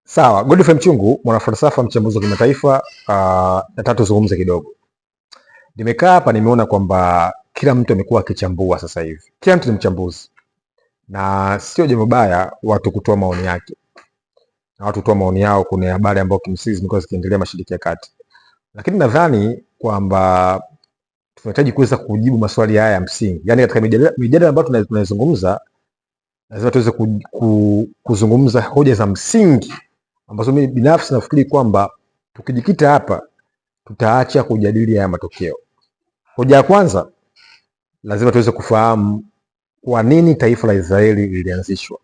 Sawa, Godfrey Mchungu, mwanafalsafa, mchambuzi wa kimataifa. Nataka tuzungumze kidogo. Nimekaa hapa nimeona kwamba kila mtu amekuwa akichambua sasa hivi. Kila mtu ni mchambuzi. Na sio jambo baya watu kutoa maoni yake. Na watu kutoa maoni yao kuna habari ambazo kimsingi zimekuwa zikiendelea Mashariki ya Kati. Lakini nadhani kwamba tunahitaji kuweza kujibu maswali haya ya msingi. Yaani katika mijadala ambayo tunazungumza lazima tuweze kuzungumza hoja za msingi ambazo mimi binafsi nafikiri kwamba tukijikita hapa tutaacha kujadili haya matokeo. Hoja ya kwanza, lazima tuweze kufahamu kwa nini taifa la Israeli lilianzishwa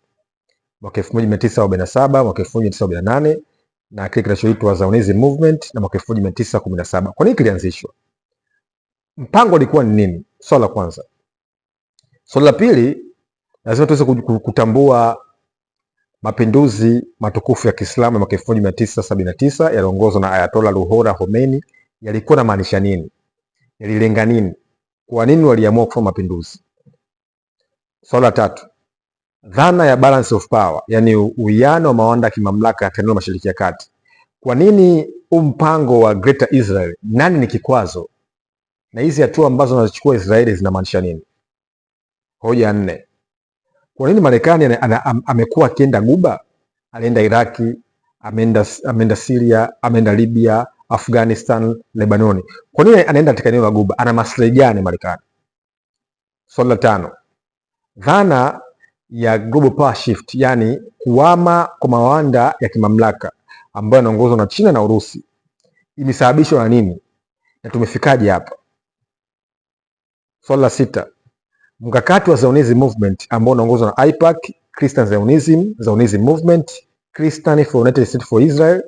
mwaka 1947, mwaka 1948 na kile kinachoitwa Zionism Movement na mwaka 1917. Kwa nini kilianzishwa? Mpango ulikuwa ni nini? Swala la kwanza. Swala la pili, lazima tuweze kutambua mapinduzi matukufu ya Kiislamu ya mwaka 1979 yaliongozwa na Ayatollah Ruhollah Khomeini yalikuwa na maanisha nini? Yalilenga nini? Kwa nini waliamua kufanya mapinduzi? Swala la tatu, dhana ya balance of power, yani uwiano wa mawanda ya kimamlaka ya eneo Mashariki ya Kati. Kwa nini mpango wa Greater Israel? Nani ni kikwazo? Na hizi hatua ambazo wanazichukua Israeli zinamaanisha nini? Hoja ya nne, kwa nini Marekani amekuwa akienda Guba? Alienda Iraki, ameenda Syria, ameenda Libya, Afghanistan, Lebanoni. Kwa nini anaenda katika eneo la Guba? Ana maslahi gani Marekani? Swali la tano, dhana ya global power shift, yani kuhama kwa mawanda ya kimamlaka ambayo yanaongozwa na China na Urusi, imesababishwa na nini na tumefikaje hapa? Swali la sita, mkakati wa Zionism Movement ambao unaongozwa na AIPAC, Christian Zionism Movement, Christian for United States for Israel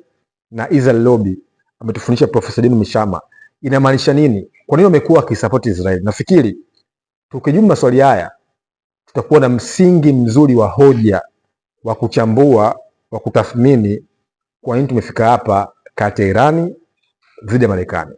na Israel Lobby, ametufundisha Profesa Dino Mishama, inamaanisha nini? Kwa nini wamekuwa wakisupport Israel? Nafikiri tukijibu maswali haya tutakuwa na msingi mzuri wa hoja wa kuchambua, wa kutathmini kwa nini tumefika hapa kati ya Irani dhidi ya Marekani.